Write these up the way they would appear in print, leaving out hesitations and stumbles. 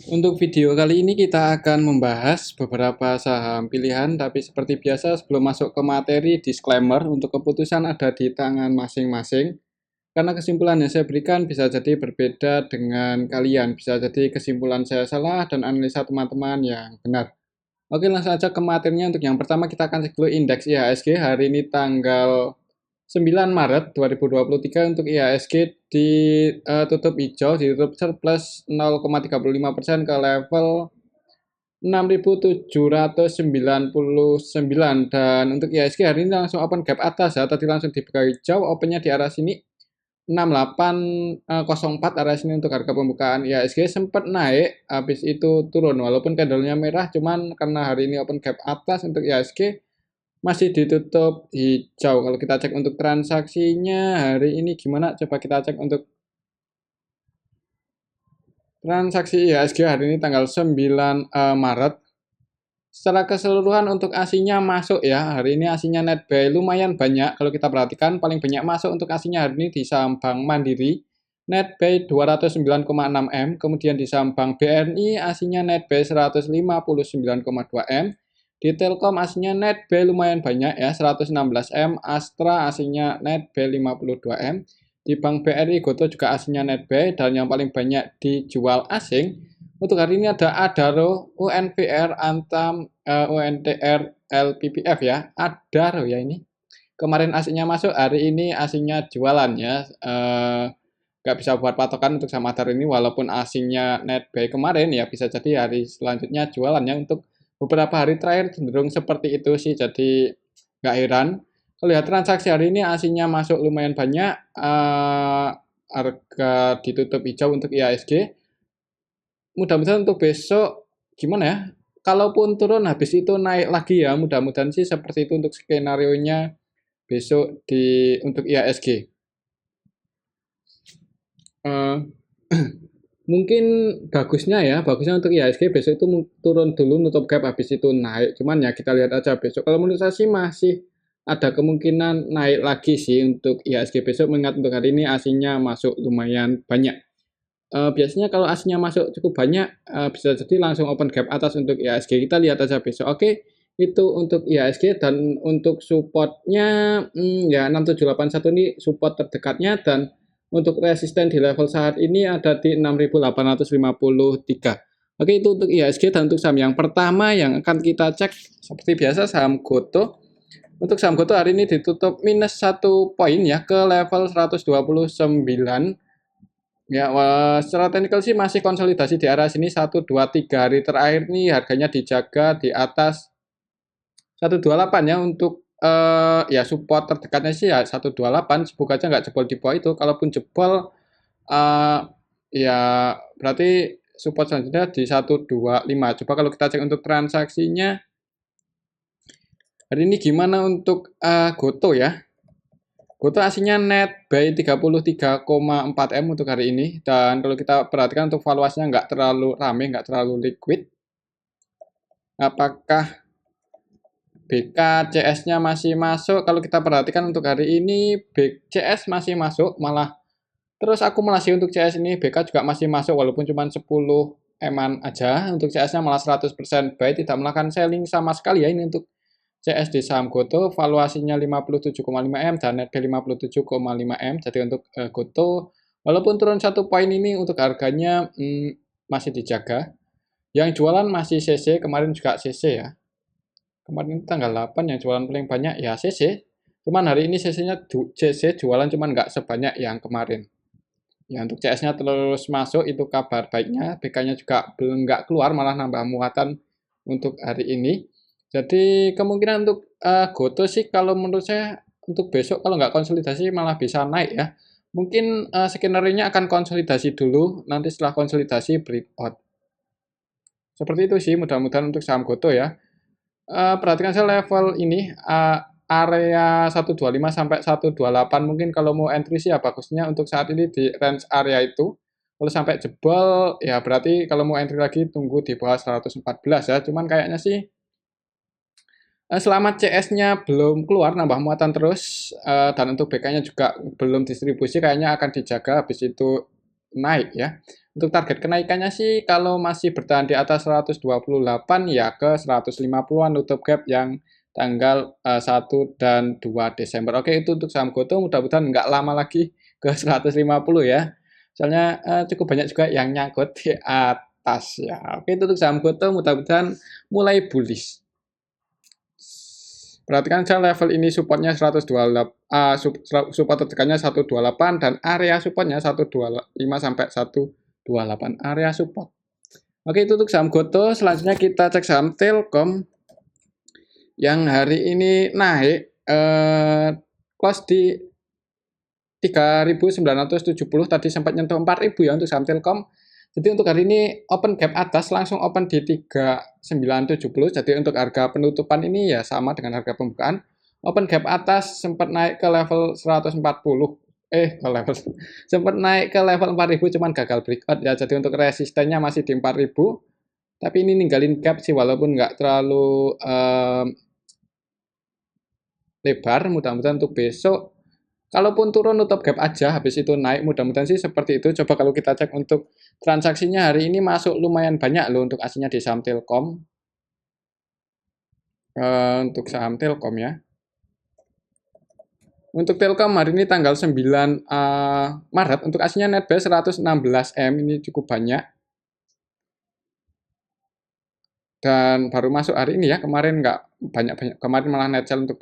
Untuk video kali ini kita akan membahas beberapa saham pilihan, tapi seperti biasa sebelum masuk ke materi, disclaimer untuk keputusan ada di tangan masing-masing. Karena kesimpulan yang saya berikan bisa jadi berbeda dengan kalian, bisa jadi kesimpulan saya salah dan analisa teman-teman yang benar. Oke, langsung aja ke materinya. Untuk yang pertama kita akan cek dulu indeks IHSG hari ini tanggal 9 Maret 2023. Untuk IHSG ditutup hijau, ditutup surplus 0,35% ke level 6.799, dan untuk IHSG hari ini langsung open gap atas ya, tadi langsung dibuka hijau, opennya di arah sini 6804 arah sini untuk harga pembukaan. IHSG sempat naik, habis itu turun walaupun candlenya merah, cuman karena hari ini open gap atas untuk IHSG masih ditutup hijau. Kalau kita cek untuk transaksinya hari ini gimana? Coba kita cek untuk transaksi IHSG hari ini tanggal 9 Maret. Secara keseluruhan untuk asinya masuk ya, hari ini asinya net buy lumayan banyak. Kalau kita perhatikan paling banyak masuk untuk asinya hari ini di saham Bank Mandiri, net buy 209,6 M, kemudian di saham Bank BRI asinya net buy 159,2 M, di Telkom asinya net buy lumayan banyak ya, 116 M, Astra asinya net buy 52 M, di Bank BRI Goto juga asinya net buy, dan yang paling banyak dijual asing untuk hari ini ada Adaro, UNVR, Antam, UNTR, LPPF ya. Adaro ya ini. Kemarin asingnya masuk, hari ini asingnya jualan ya. Nggak bisa buat patokan untuk sama Adaro ini, walaupun asingnya net buy kemarin ya, bisa jadi hari selanjutnya jualannya. Untuk beberapa hari terakhir cenderung seperti itu sih, jadi nggak heran. Kalau lihat transaksi hari ini asingnya masuk lumayan banyak, harga ditutup hijau untuk IHSG. Mudah-mudahan untuk besok gimana ya? Kalaupun turun habis itu naik lagi ya, mudah-mudahan sih seperti itu untuk skenario-nya besok untuk IHSG. Mungkin bagusnya untuk IHSG besok itu turun dulu, nutup gap, habis itu naik. Cuman ya kita lihat aja besok. Kalau menurut saya sih masih ada kemungkinan naik lagi sih untuk IHSG besok, mengingat untuk hari ini aslinya masuk lumayan banyak. Biasanya kalau aslinya masuk cukup banyak, bisa jadi langsung open gap atas untuk IHSG. Kita lihat aja besok. Oke, itu untuk IHSG, dan untuk supportnya ya 6781 ini support terdekatnya, dan untuk resisten di level saat ini ada di 6.853. Oke, itu untuk IHSG. Dan untuk saham yang pertama yang akan kita cek seperti biasa saham Goto. Untuk saham Goto hari ini ditutup minus 1 poin ya ke level 129. Ya, secara teknikal sih masih konsolidasi di arah sini 1, 2, 3 hari terakhir nih harganya dijaga di atas 128 ya. Untuk ya support terdekatnya sih ya 128, semoga aja nggak jebol di bawah itu. Kalaupun jebol ya berarti support selanjutnya di 125. Coba kalau kita cek untuk transaksinya hari ini gimana untuk Goto ya. Goto aslinya net buy 33,4 M untuk hari ini, dan kalau kita perhatikan untuk valuasinya nggak terlalu rame, nggak terlalu liquid. Apakah BKCS-nya masih masuk? Kalau kita perhatikan untuk hari ini BCS masih masuk, malah terus akumulasi untuk CS ini BK juga masih masuk walaupun cuma 10 M-an aja. Untuk CS-nya malah 100% buy, tidak melakukan selling sama sekali ya ini untuk CS di saham Goto. Valuasinya 57,5 M dan net 57,5 M. Jadi untuk Goto walaupun turun 1 poin ini untuk harganya masih dijaga. Yang jualan masih CC, kemarin juga CC ya. Kemarin tanggal 8 yang jualan paling banyak ya CC. Cuman hari ini CC-nya CC jualan cuman nggak sebanyak yang kemarin. Ya, untuk CS-nya terus masuk, itu kabar baiknya. BK-nya juga belum nggak keluar, malah nambah muatan untuk hari ini. Jadi kemungkinan untuk Goto sih kalau menurut saya untuk besok kalau nggak konsolidasi malah bisa naik ya. Mungkin skenario-nya akan konsolidasi dulu, nanti setelah konsolidasi breakout. Seperti itu sih mudah-mudahan untuk saham Goto ya. Perhatikan saya level ini area 125 sampai 128, mungkin kalau mau entry sih ya bagusnya untuk saat ini di range area itu. Kalau sampai jebol ya berarti kalau mau entry lagi tunggu di bawah 114 ya. Cuman kayaknya sih selama CS-nya belum keluar nambah muatan terus, dan untuk BK-nya juga belum distribusi, kayaknya akan dijaga habis itu naik ya. Untuk target kenaikannya sih kalau masih bertahan di atas 128 ya ke 150-an nutup gap yang tanggal 1 dan 2 Desember. Oke, itu untuk saham Goto mudah-mudahan nggak lama lagi ke 150 ya. Soalnya cukup banyak juga yang nyangkut di atas ya. Oke, itu untuk saham Goto mudah-mudahan mulai bullish. Perhatikan saja level ini supportnya 128, support terdekannya 128 dan area supportnya 125 sampai 128 area support. Oke, itu untuk saham Goto. Selanjutnya kita cek saham Telkom yang hari ini naik close di 3.970, tadi sempat nyentuh 4.000 ya untuk saham Telkom. Jadi untuk hari ini open gap atas langsung open di 3.970. Jadi untuk harga penutupan ini ya sama dengan harga pembukaan. Open gap atas sempat naik ke level 140. Sempat naik ke level 4.000 cuman gagal breakout ya. Jadi untuk resistennya masih di 4.000. Tapi ini ninggalin gap sih walaupun nggak terlalu lebar. Mudah-mudahan untuk besok kalaupun turun nutup gap aja, habis itu naik, mudah-mudahan sih seperti itu. Coba kalau kita cek untuk transaksinya hari ini masuk lumayan banyak loh untuk aslinya di saham Telkom. Untuk saham Telkom ya. Untuk Telkom hari ini tanggal 9 Maret, untuk aslinya net buy 116M, ini cukup banyak. Dan baru masuk hari ini ya, kemarin nggak banyak-banyak, kemarin malah net sell untuk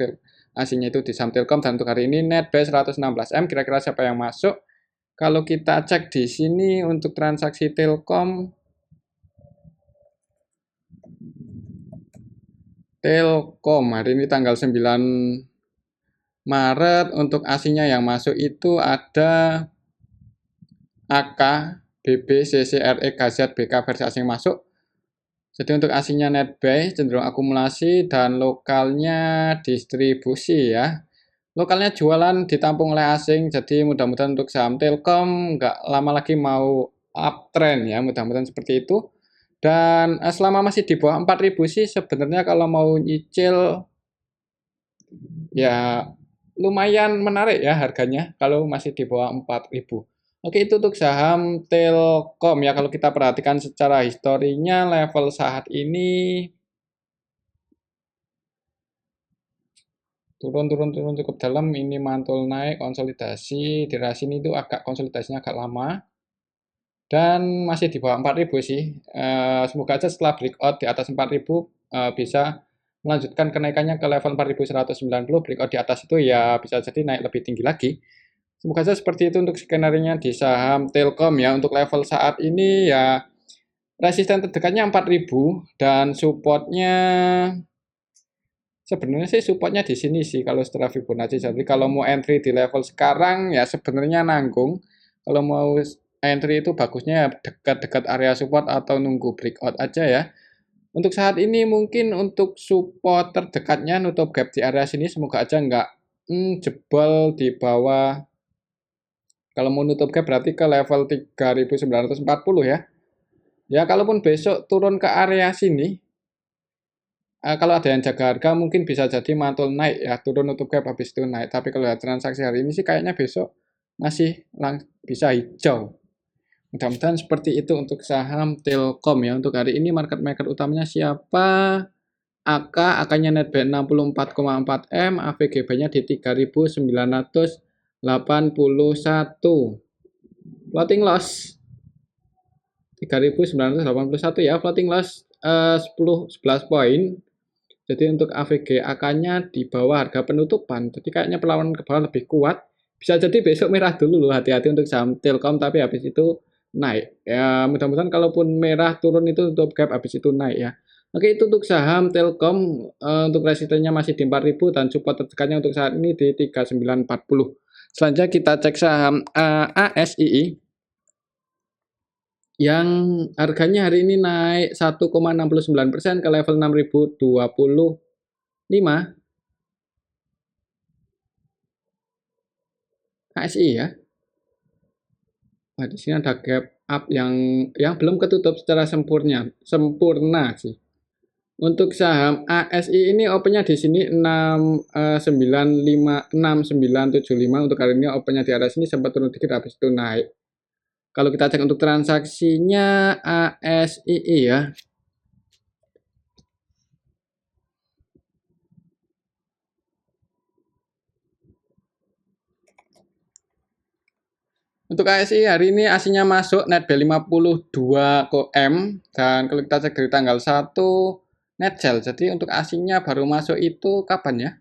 aslinya itu di saham Telkom, dan untuk hari ini net buy 116M, kira-kira siapa yang masuk? Kalau kita cek di sini untuk transaksi Telkom hari ini tanggal 9 Maret untuk aslinya yang masuk itu ada AK, BB, CCRE, KZ, BK versi asing masuk. Jadi untuk aslinya net buy cenderung akumulasi dan lokalnya distribusi ya. Lokalnya jualan ditampung oleh asing, jadi mudah-mudahan untuk saham Telkom nggak lama lagi mau uptrend ya, mudah-mudahan seperti itu. Dan selama masih di bawah 4.000 sih sebenarnya kalau mau nyicil ya lumayan menarik ya harganya kalau masih di bawah 4.000. Oke, itu untuk saham Telkom ya. Kalau kita perhatikan secara historinya level saat ini turun cukup dalam, ini mantul naik konsolidasi di sini itu agak konsolidasinya agak lama dan masih di bawah 4.000 sih. Semoga aja setelah breakout di atas 4.000 bisa melanjutkan kenaikannya ke level 4.190, breakout di atas itu ya bisa jadi naik lebih tinggi lagi. Semoga saja seperti itu untuk skenario-nya di saham Telkom ya. Untuk level saat ini ya resisten terdekatnya 4.000 dan supportnya sebenarnya sih supportnya di sini sih kalau setelah Fibonacci. Jadi kalau mau entry di level sekarang ya sebenarnya nanggung. Kalau mau entry itu bagusnya dekat-dekat area support atau nunggu breakout aja ya. Untuk saat ini mungkin untuk support terdekatnya nutup gap di area sini, semoga aja nggak jebol di bawah. Kalau mau nutup gap berarti ke level 3.940 ya. Ya kalaupun besok turun ke area sini, kalau ada yang jaga harga mungkin bisa jadi mantul naik ya, turun nutup gap habis itu naik. Tapi kalau lihat transaksi hari ini sih kayaknya besok masih bisa hijau. Mudah-mudahan seperti itu untuk saham Telkom ya. Untuk hari ini market maker utamanya siapa? AK-nya net buy 64,4 M, AVGB-nya di 3.981. Floating loss 3.981 ya, floating loss 11 poin. Jadi untuk AVG AK-nya di bawah harga penutupan. Jadi kayaknya perlawanan ke bawah lebih kuat. Bisa jadi besok merah dulu loh, hati-hati untuk saham Telkom, tapi habis itu naik. Ya mudah-mudahan kalaupun merah turun itu tutup gap, habis itu naik ya. Oke, itu untuk saham Telkom. Untuk resistennya masih di 4.000 dan support terdekatnya untuk saat ini di 3.940. Selanjutnya kita cek saham ASII yang harganya hari ini naik 1,69% ke level 6.025. ASI ya. Nah, di sini ada gap up yang belum ketutup secara sempurna sih. Untuk saham ASI ini opennya di sini 6975 6975, untuk kali ini opennya di area sini sempat turun dikit habis itu naik. Kalau kita cek untuk transaksinya ASII ya. Untuk ASI hari ini aslinya masuk net B52 M, dan kalau kita cek dari tanggal 1 net sell. Jadi untuk aslinya baru masuk itu kapan ya?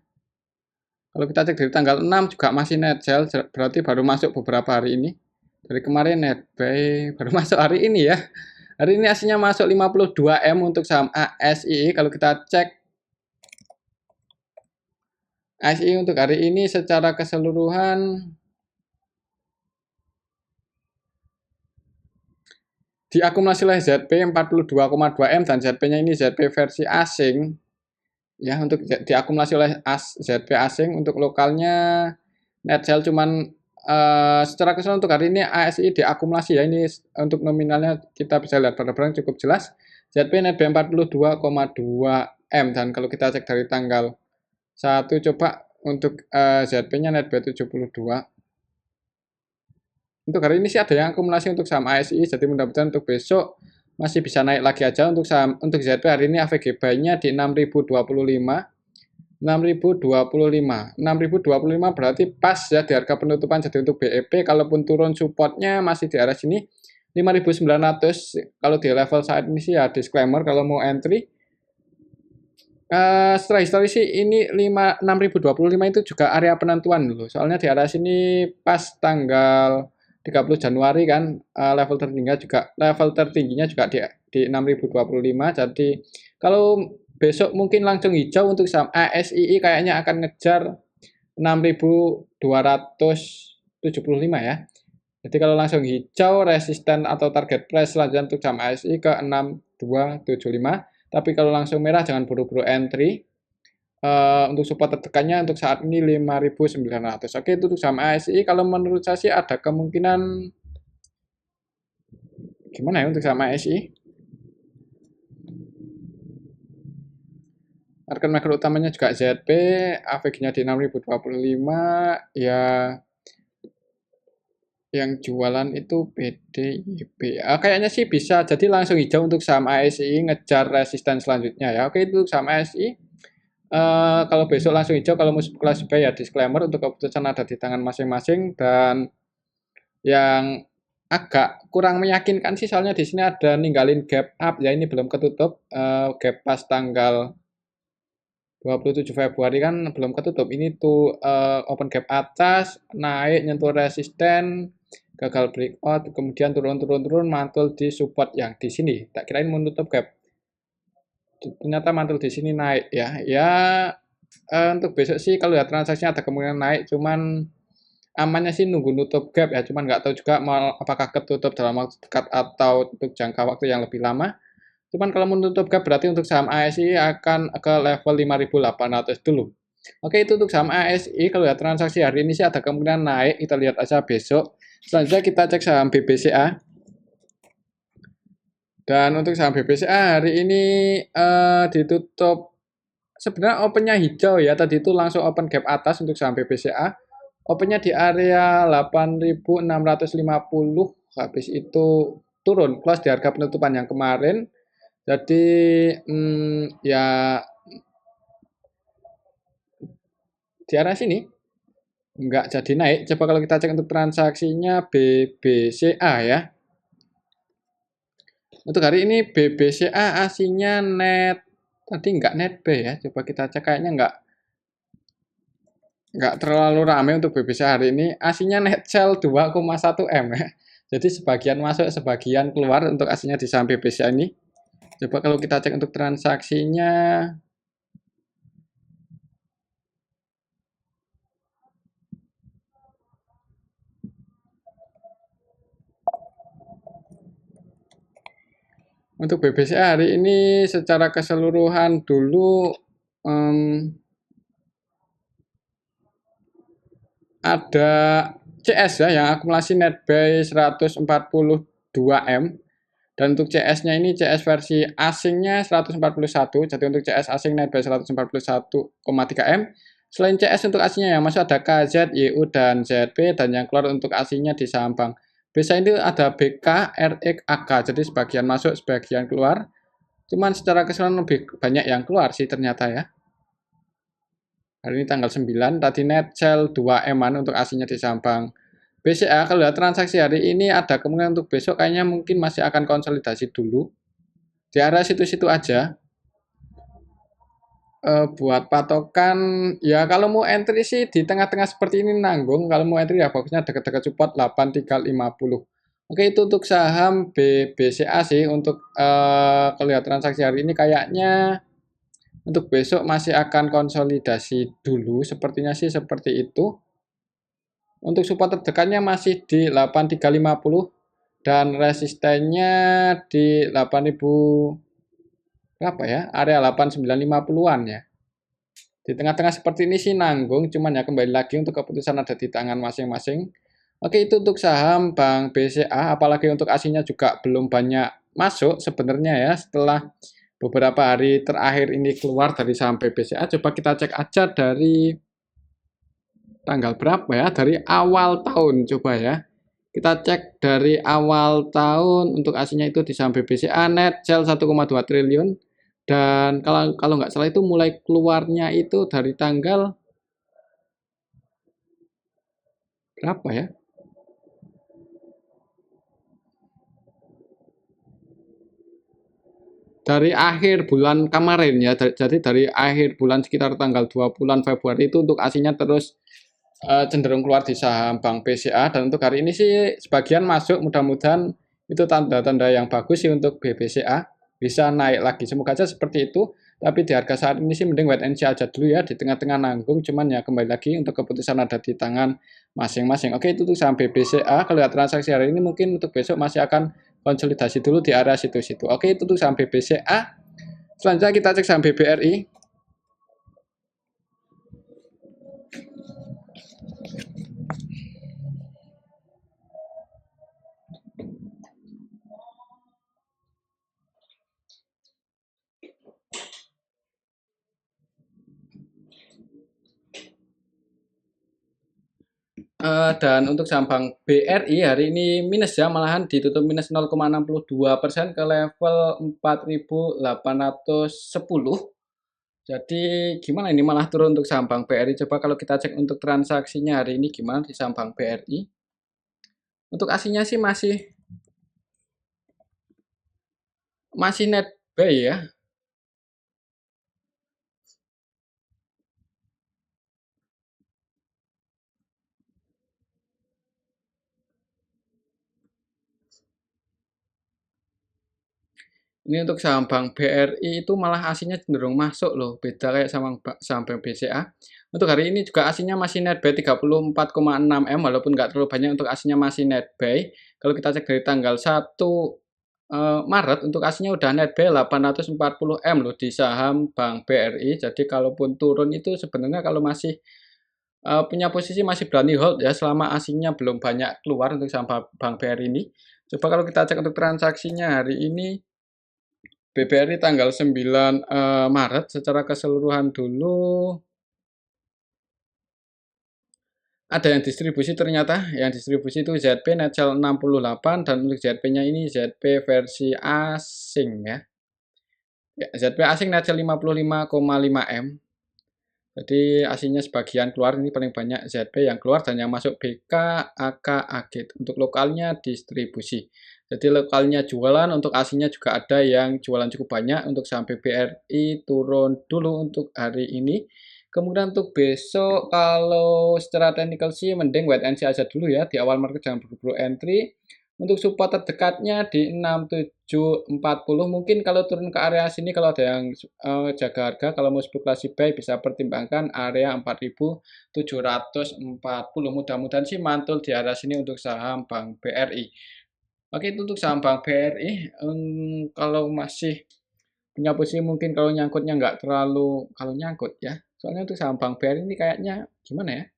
Kalau kita cek dari tanggal 6 juga masih net sell, berarti baru masuk beberapa hari ini. Dari kemarin net buy baru masuk hari ini ya. Hari ini aslinya masuk 52 M untuk saham ASI. Kalau kita cek ASI untuk hari ini secara keseluruhan diakumulasi oleh ZP 42,2 M, dan ZP-nya ini ZP versi asing. Ya, untuk diakumulasi oleh ZP asing. Untuk lokalnya net sell cuman secara keseluruhan untuk hari ini ASI diakumulasi ya. Ini untuk nominalnya kita bisa lihat pada barang cukup jelas. ZP net B 42,2 M, dan kalau kita cek dari tanggal 1 coba untuk ZP-nya net B 72. Untuk hari ini sih ada yang akumulasi untuk saham ASI, jadi mudah-mudahan untuk besok masih bisa naik lagi aja. Untuk saham untuk ZP hari ini AVG buy-nya di 6.025. 6.025 berarti pas ya di harga penutupan. Jadi untuk BEP kalaupun turun supportnya masih di arah sini 5.900. Kalau di level saat ini sih ya disclaimer kalau mau entry. Setelah histori sih ini 6.025 itu juga area penentuan dulu. Soalnya di arah sini pas tanggal 30 Januari kan level tertingginya juga di 6.025. Jadi kalau besok mungkin langsung hijau untuk saham ASII kayaknya akan ngejar 6.275 ya. Jadi kalau langsung hijau resisten atau target price selanjutnya untuk saham ASI ke 6.275. Tapi kalau langsung merah jangan buru-buru entry. Untuk support tertekannya untuk saat ini 5.900. Oke, itu untuk saham ASI. Kalau menurut saya sih ada kemungkinan gimana ya untuk saham ASI? Market maker utamanya juga ZP, AVG-nya di 6.025 ya. Yang jualan itu PDIP. Kayaknya sih bisa jadi langsung hijau untuk saham ASI ngejar resisten selanjutnya ya. Oke, itu saham ASI. Kalau besok langsung hijau, kalau mau spekulasi buy ya disclaimer, untuk keputusan ada di tangan masing-masing. Dan yang agak kurang meyakinkan sih soalnya di sini ada ninggalin gap up ya, ini belum ketutup. Gap pas tanggal 27 Februari kan belum ketutup. Ini tuh open gap atas, naik nyentuh resisten, gagal breakout, kemudian turun mantul di support yang di sini. Tak kirain menutup gap, ternyata mantul di sini naik ya. Untuk besok sih kalau ya transaksinya ada kemungkinan naik, cuman amannya sih nunggu nutup gap ya. Cuman nggak tahu juga apakah ketutup dalam waktu dekat atau untuk jangka waktu yang lebih lama. Cuman kalau menutup gap berarti untuk saham ASI akan ke level 5.800 dulu. Oke, itu untuk saham ASI. Kalau ya transaksi hari ini sih ada kemungkinan naik, kita lihat aja besok. Selanjutnya kita cek saham BBCA. Dan untuk saham BBCA hari ini ditutup sebenarnya opennya hijau ya. Tadi itu langsung open gap atas untuk saham BBCA. Opennya di area 8.650. Habis itu turun close di harga penutupan yang kemarin. Jadi ya di arah sini nggak jadi naik. Coba kalau kita cek untuk transaksinya BBCA ya. Untuk hari ini BBCA aslinya net, tadi nggak net B ya. Coba kita cek, kayaknya nggak terlalu ramai untuk BBCA hari ini. Aslinya net sell 2,1 M ya. Jadi sebagian masuk, sebagian keluar untuk aslinya di saham BBCA ini. Coba kalau kita cek untuk transaksinya. Untuk BBCA hari ini secara keseluruhan dulu ada CS ya yang akumulasi net buy 142 M. Dan untuk CS-nya ini CS versi asingnya 141. Jadi untuk CS asing net buy 141,3 M. Selain CS untuk asingnya yang masuk ada KZ, YU, dan ZP. Dan yang keluar untuk asingnya di saham bank Biasanya itu ada BK, RX, AK. Jadi sebagian masuk, sebagian keluar. Cuman secara keseluruhan lebih banyak yang keluar sih ternyata ya. Hari ini tanggal 9, tadi net sell 2 eman untuk aslinya di saham bank BCA. Kalau lihat transaksi hari ini ada kemungkinan untuk besok kayaknya mungkin masih akan konsolidasi dulu. Di area situ-situ aja. Buat patokan, ya kalau mau entry sih di tengah-tengah seperti ini nanggung. Kalau mau entry ya bagusnya dekat-dekat support 8350. Oke, itu untuk saham BCA sih. Untuk kalau lihat transaksi hari ini kayaknya untuk besok masih akan konsolidasi dulu. Sepertinya sih seperti itu. Untuk support terdekatnya masih di 8350 dan resistennya di 8000 berapa ya? Area 8950-an ya. Di tengah-tengah seperti ini sih nanggung, cuman ya kembali lagi untuk keputusan ada di tangan masing-masing. Oke, itu untuk saham Bank BCA, apalagi untuk aslinya juga belum banyak masuk sebenarnya ya setelah beberapa hari terakhir ini keluar dari saham BCA. Coba kita cek aja dari tanggal berapa ya, dari awal tahun coba ya. Kita cek dari awal tahun untuk aslinya itu di saham BCA net sell 1,2 triliun. Dan kalau nggak salah itu mulai keluarnya itu dari tanggal berapa ya? Dari akhir bulan kemarin ya. Jadi dari akhir bulan sekitar tanggal 20-an Februari itu untuk aslinya terus cenderung keluar di saham Bank BCA. Dan untuk hari ini sih sebagian masuk, mudah-mudahan itu tanda-tanda yang bagus sih untuk BBCA bisa naik lagi. Semoga aja seperti itu. Tapi di harga saat ini sih mending wait and see aja dulu ya, di tengah-tengah nanggung. Cuman ya kembali lagi untuk keputusan ada di tangan masing-masing. Oke, itu tuh saham BBCA. Kalau lihat transaksi hari ini mungkin untuk besok masih akan konsolidasi dulu di area situ-situ. Oke, itu tuh saham BBCA. Selanjutnya kita cek saham BBRI. Dan untuk saham Bank BRI hari ini minus ya, malahan ditutup minus 0,62% ke level 4.810. Jadi gimana ini malah turun untuk saham Bank BRI? Coba kalau kita cek untuk transaksinya hari ini gimana di saham Bank BRI. Untuk aslinya sih masih net buy ya. Ini untuk saham Bank BRI itu malah aslinya cenderung masuk loh, beda kayak sama saham Bank BCA. Untuk hari ini juga aslinya masih net buy 34,6 M, walaupun nggak terlalu banyak untuk aslinya masih net buy. Kalau kita cek dari tanggal 1 Maret untuk aslinya udah net buy 840 M loh di saham Bank BRI. Jadi kalaupun turun itu sebenarnya kalau masih punya posisi masih berani hold ya selama aslinya belum banyak keluar untuk saham Bank BRI ini. Coba kalau kita cek untuk transaksinya hari ini BBRI tanggal 9 Maret secara keseluruhan dulu ada yang distribusi, ternyata yang distribusi itu ZP Netcel 68 dan untuk ZP-nya ini ZP versi asing ya. Ya, ZP asing Netcel 55,5 M. Jadi aslinya sebagian keluar, ini paling banyak ZP yang keluar dan yang masuk BK, AK, AG. Untuk lokalnya distribusi. Jadi lokalnya jualan, untuk aslinya juga ada yang jualan cukup banyak. Untuk saham BBRI turun dulu untuk hari ini. Kemudian untuk besok kalau secara teknikal sih mending wait and see aja dulu ya. Di awal market jangan buru-buru entry. Untuk support terdekatnya di 6740. Mungkin kalau turun ke area sini kalau ada yang jaga harga, kalau mau spekulasi buy bisa pertimbangkan area 4740. Mudah-mudahan sih mantul di area sini untuk saham Bank BRI. Oke, itu untuk saham Bank BRI. Kalau masih punya posisi mungkin kalau nyangkutnya nggak terlalu, kalau nyangkut ya. Soalnya untuk saham Bank BRI ini kayaknya gimana ya?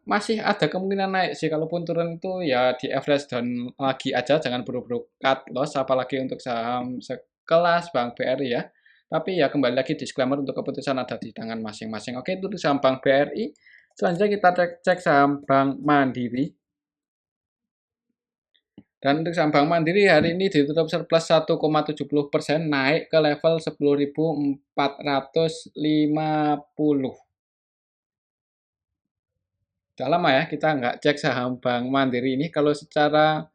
Masih ada kemungkinan naik sih, kalaupun turun itu ya di average dan lagi aja, jangan buru-buru cut loss, apalagi untuk saham sekelas Bank BRI ya. Tapi ya kembali lagi disclaimer untuk keputusan ada di tangan masing-masing. Oke, itu saham Bank BRI. Selanjutnya kita cek saham Bank Mandiri. Dan untuk saham Bank Mandiri hari ini ditutup surplus 1,70%, naik ke level 10.450. Udah lama ya kita nggak cek saham Bank Mandiri ini. Kalau secara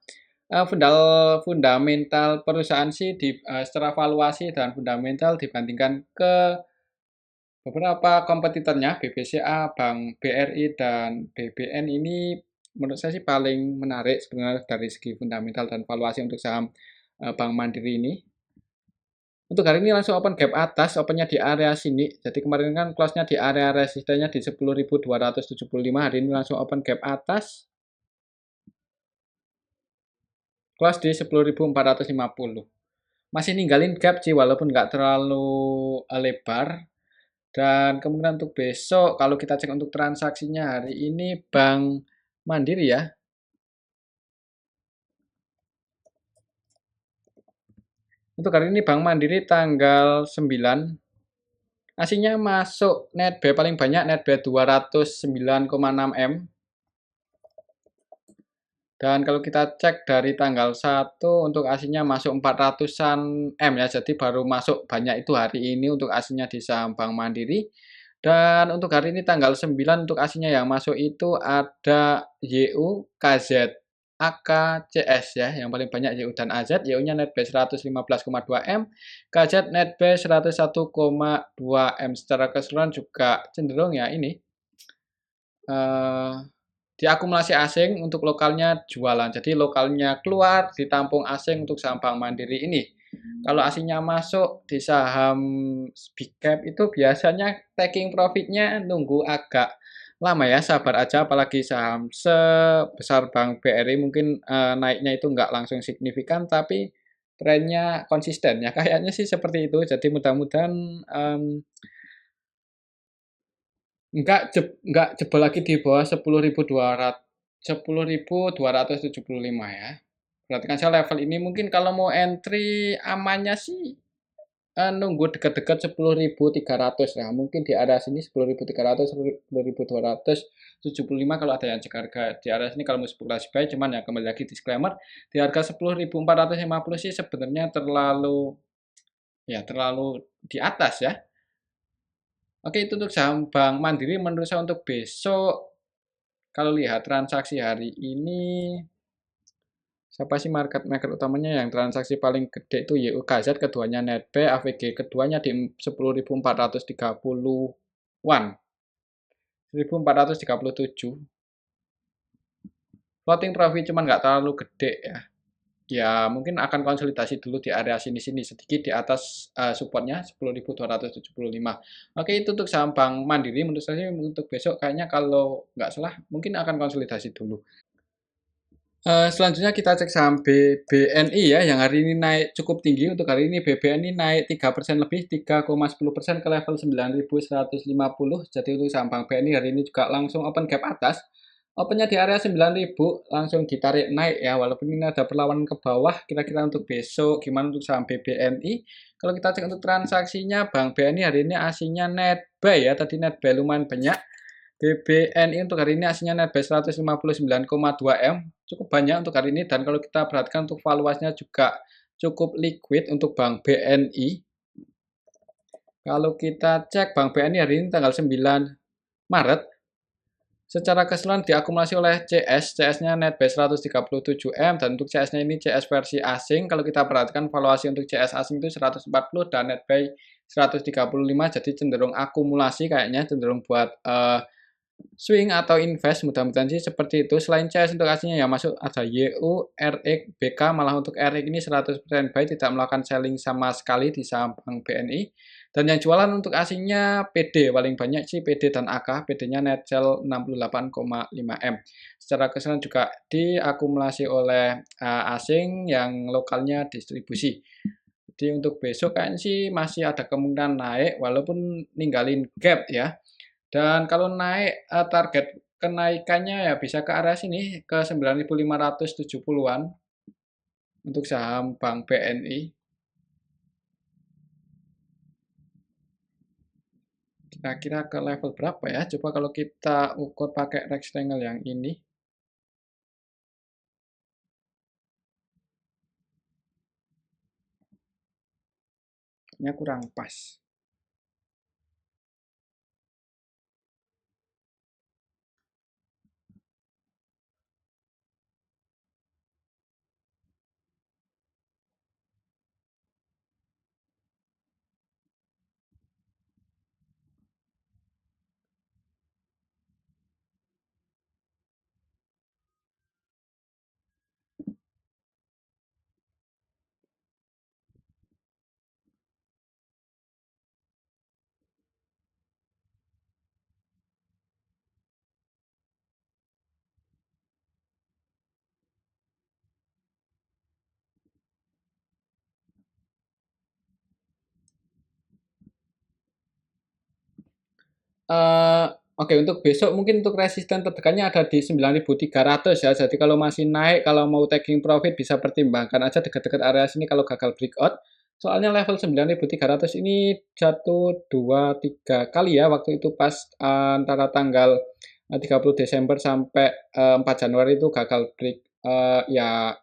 fundamental perusahaan sih secara valuasi dan fundamental dibandingkan ke beberapa kompetitornya BBCA, Bank BRI, dan BBN ini menurut saya sih paling menarik sebenarnya dari segi fundamental dan valuasi untuk saham Bank Mandiri ini. Untuk hari ini langsung open gap atas, opennya di area sini. Jadi kemarin kan close-nya di area resistennya di 10.275, hari ini langsung open gap atas, close di 10.450. Masih ninggalin gap sih walaupun nggak terlalu lebar. Dan kemudian untuk besok, kalau kita cek untuk transaksinya hari ini Bank Mandiri ya. Untuk hari ini Bank Mandiri tanggal 9, aslinya masuk net B paling banyak, net B 209,6 M. Dan kalau kita cek dari tanggal 1 untuk aslinya masuk 400-an M ya, jadi baru masuk banyak itu hari ini untuk aslinya di saham Bank Mandiri. Dan untuk hari ini tanggal 9 untuk aslinya yang masuk itu ada YU, KZ, AK, CS ya, yang paling banyak YU dan AZ. YU-nya net B 115,2 M, KZ net B 101,2 M. Secara keseluruhan juga cenderung ya ini diakumulasi asing, untuk lokalnya jualan. Jadi lokalnya keluar, ditampung asing untuk saham Bank Mandiri ini. Kalau asingnya masuk di saham big cap itu biasanya taking profitnya nunggu agak lama ya, sabar aja, apalagi saham sebesar Bank BRI mungkin naiknya itu nggak langsung signifikan, tapi trennya konsisten ya, kayaknya sih seperti itu. Jadi mudah-mudahan nggak jebol lagi di bawah 10.275 ya. Berarti kan saya level ini mungkin kalau mau entry amannya sih nunggu dekat-dekat 10.300 ya. Mungkin di area sini 10.300, 10.275 kalau ada yang cek harga di area sini kalau mau spekulasi buy, cuman ya kembali lagi disclaimer di harga 10.450 sih sebenarnya terlalu di atas ya. Oke, itu untuk saham Bank Mandiri. Menurut saya untuk besok, kalau lihat transaksi hari ini, siapa sih market maker utamanya yang transaksi paling gede itu YUKZ, keduanya NetB, AVG keduanya di 10.430-an, 1.437. Floating profit cuman nggak terlalu gede ya. Ya mungkin akan konsolidasi dulu di area sini-sini sedikit di atas supportnya 10.275. Oke, itu untuk saham Bank Mandiri. Menurut saya untuk besok kayaknya kalau nggak salah mungkin akan konsolidasi dulu. Selanjutnya kita cek saham BBNI ya, yang hari ini naik cukup tinggi. Untuk hari ini BBNI naik 3% lebih, 3,10% ke level 9.150. Jadi untuk saham Bank BNI hari ini juga langsung open gap atas. Opennya di area 9.000, langsung ditarik naik ya, walaupun ini ada perlawanan ke bawah. Kira-kira untuk besok gimana untuk saham BBNI? Kalau kita cek untuk transaksinya, Bank BNI hari ini aslinya net buy ya, tadi net buy lumayan banyak. BBNI untuk hari ini aslinya net buy 159,2 M, cukup banyak untuk hari ini. Dan kalau kita perhatikan untuk valuasinya juga cukup liquid untuk Bank BNI. Kalau kita cek Bank BNI hari ini tanggal 9 Maret, secara keseluruhan diakumulasi oleh CS-nya net buy 137 M, dan untuk CS-nya ini CS versi asing. Kalau kita perhatikan valuasi untuk CS asing itu 140 dan net buy 135, jadi cenderung akumulasi kayaknya, cenderung buat swing atau invest, mudah-mudahan sih seperti itu. Selain CS untuk aslinya yang masuk ada YU, RX, BK, malah untuk RX ini 100% buy, tidak melakukan selling sama sekali di saham Bank BNI. Dan yang jualan untuk aslinya PD, paling banyak sih PD dan AK, PD-nya net sell 68,5 M. Secara keseluruhan juga diakumulasi oleh asing, yang lokalnya distribusi. Jadi untuk besok kayaknya sih masih ada kemungkinan naik walaupun ninggalin gap ya. Dan kalau naik target kenaikannya ya bisa ke arah sini ke 9.570-an untuk saham Bank BNI. Kira-kira ke level berapa ya? Coba kalau kita ukur pakai rectangle yang ini. Nya kurang pas. Eh, Oke, untuk besok mungkin untuk resisten terdekannya ada di 9.300 ya. Jadi kalau masih naik, kalau mau taking profit bisa pertimbangkan aja dekat-dekat area sini kalau gagal breakout. Soalnya level 9.300 ini jatuh 2 3 kali ya waktu itu pas antara tanggal 30 Desember sampai 4 Januari itu gagal ya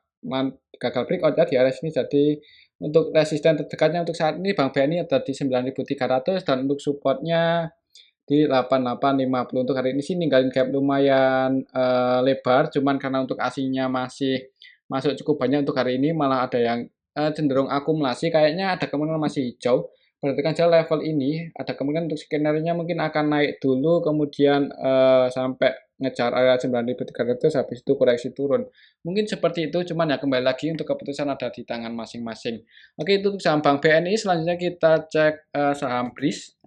gagal breakout ya di area sini. Jadi untuk resisten terdekatnya untuk saat ini Bank BNI ada di 9.300 dan untuk supportnya di 8850 untuk hari ini sih ninggalin gap lumayan lebar, cuman karena untuk asingnya masih masuk cukup banyak untuk hari ini malah ada yang cenderung akumulasi, kayaknya ada kemungkinan masih hijau. Perhatikan saja level ini, ada kemungkinan untuk skenario-nya mungkin akan naik dulu, kemudian sampai ngejar area 9.300, habis itu koreksi turun. Mungkin seperti itu, cuman ya kembali lagi untuk keputusan ada di tangan masing-masing. Oke, itu untuk saham Bank BNI, selanjutnya kita cek saham BRIS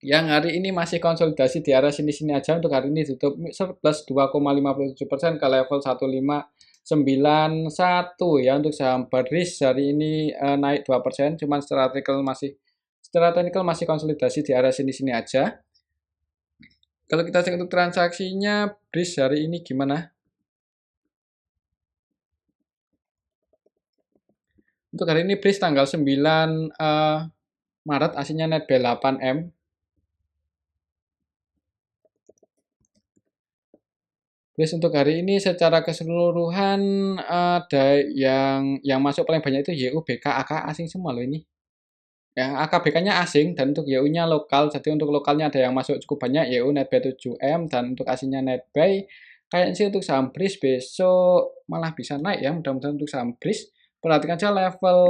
yang hari ini masih konsolidasi di area sini-sini aja. Untuk hari ini tutup surplus 2,57% ke level 1591 ya. Untuk saham Badris hari ini naik 2%, cuman secara teknikal masih konsolidasi di area sini-sini aja. Kalau kita cek untuk transaksinya BRIS hari ini gimana? Untuk hari ini BRIS tanggal 9 Maret aslinya net B8M. Terus untuk hari ini secara keseluruhan ada yang masuk paling banyak itu YU, BK, AK asing semua loh ini. Yang AKBK-nya asing dan untuk YU-nya lokal. Jadi untuk lokalnya ada yang masuk cukup banyak YU netbuy 7M dan untuk asingnya netbuy kayaknya sih untuk saham BRIS besok malah bisa naik ya. Mudah-mudahan untuk saham BRIS perhatikan saja level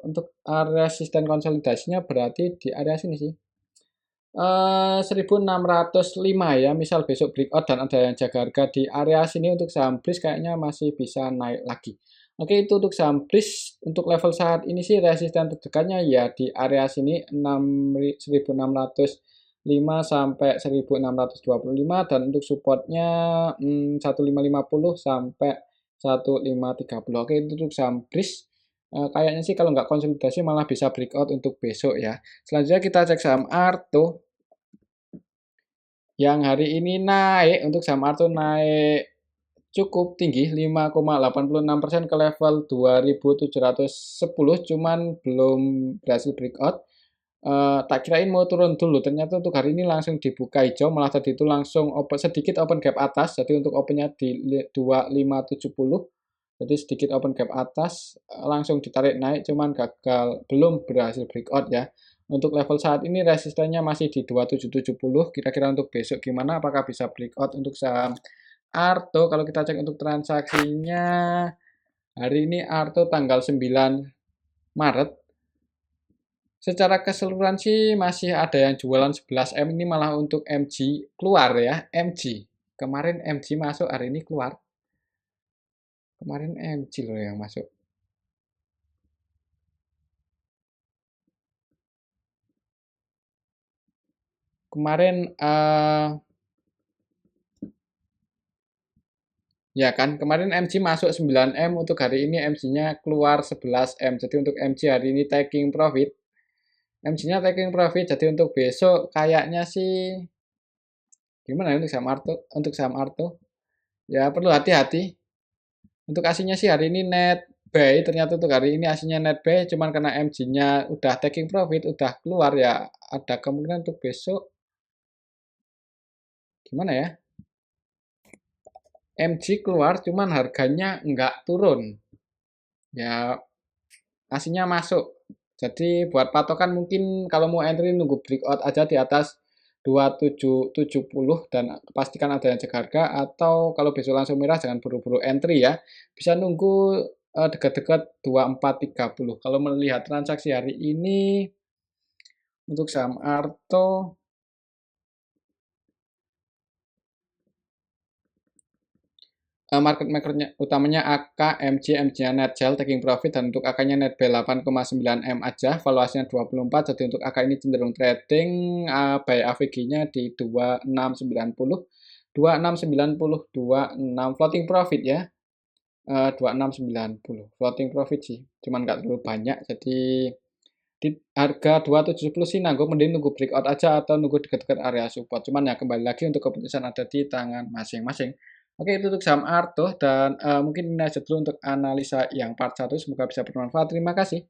untuk resisten konsolidasinya berarti di area sini sih. 1605 ya, misal besok breakout dan ada yang jaga harga di area sini untuk saham BRIS kayaknya masih bisa naik lagi. Oke, itu untuk saham BRIS untuk level saat ini sih resisten terdekatnya ya di area sini 1605 sampai 1625 dan untuk supportnya 1550 sampai 1530. Oke, itu untuk saham BRIS. Kayaknya sih kalau nggak konsolidasi malah bisa breakout untuk besok ya. Selanjutnya kita cek saham Arto yang hari ini naik. Untuk saham Arto naik cukup tinggi 5,86% ke level 2710, cuman belum berhasil breakout. Tak kirain mau turun dulu, ternyata untuk hari ini langsung dibuka hijau, malah tadi itu langsung sedikit open gap atas, jadi untuk opennya di 2570, jadi sedikit open gap atas, langsung ditarik naik, cuman gagal, belum berhasil breakout ya. Untuk level saat ini resistennya masih di 2770, kira-kira untuk besok gimana, apakah bisa breakout untuk saham Arto? Kalau kita cek untuk transaksinya, hari ini Arto tanggal 9 Maret, secara keseluruhan sih masih ada yang jualan 11M, ini malah untuk MG keluar ya, MG. Kemarin MG masuk, hari ini keluar. Kemarin MG loh yang masuk. Kemarin ya kan, kemarin MG masuk 9M, untuk hari ini MG-nya keluar 11M. Jadi untuk MG hari ini taking profit. MG-nya taking profit, jadi untuk besok kayaknya sih gimana ya untuk saham Arto? Untuk saham Arto ya perlu hati-hati. Untuk aslinya sih hari ini net buy, ternyata untuk hari ini aslinya net buy, cuman karena MG-nya udah taking profit, udah keluar ya ada kemungkinan untuk besok gimana ya? MG keluar cuman harganya nggak turun. Ya aslinya masuk. Jadi buat patokan mungkin kalau mau entry nunggu breakout aja di atas 2770 dan pastikan ada yang jaga harga, atau kalau besok langsung merah jangan buru-buru entry ya. Bisa nunggu dekat-dekat 2430. Kalau melihat transaksi hari ini untuk saham Arto, market maker-nya utamanya AK, MJ, MJ-nya net sell, taking profit, dan untuk AK-nya net buy 8,9 M aja, valuasinya 24, jadi untuk AK ini cenderung trading, buy AVG-nya di 2690, 2690, 26 floating profit ya, 2690 floating profit sih, cuman nggak terlalu banyak, jadi di harga 2710 sih nanggung, mending nunggu breakout aja atau nunggu dekat-dekat area support. Cuman ya kembali lagi untuk keputusan ada di tangan masing-masing. Oke, itu untuk saham Arto dan mungkin ini aja dulu untuk analisa yang part 1. Semoga bisa bermanfaat. Terima kasih.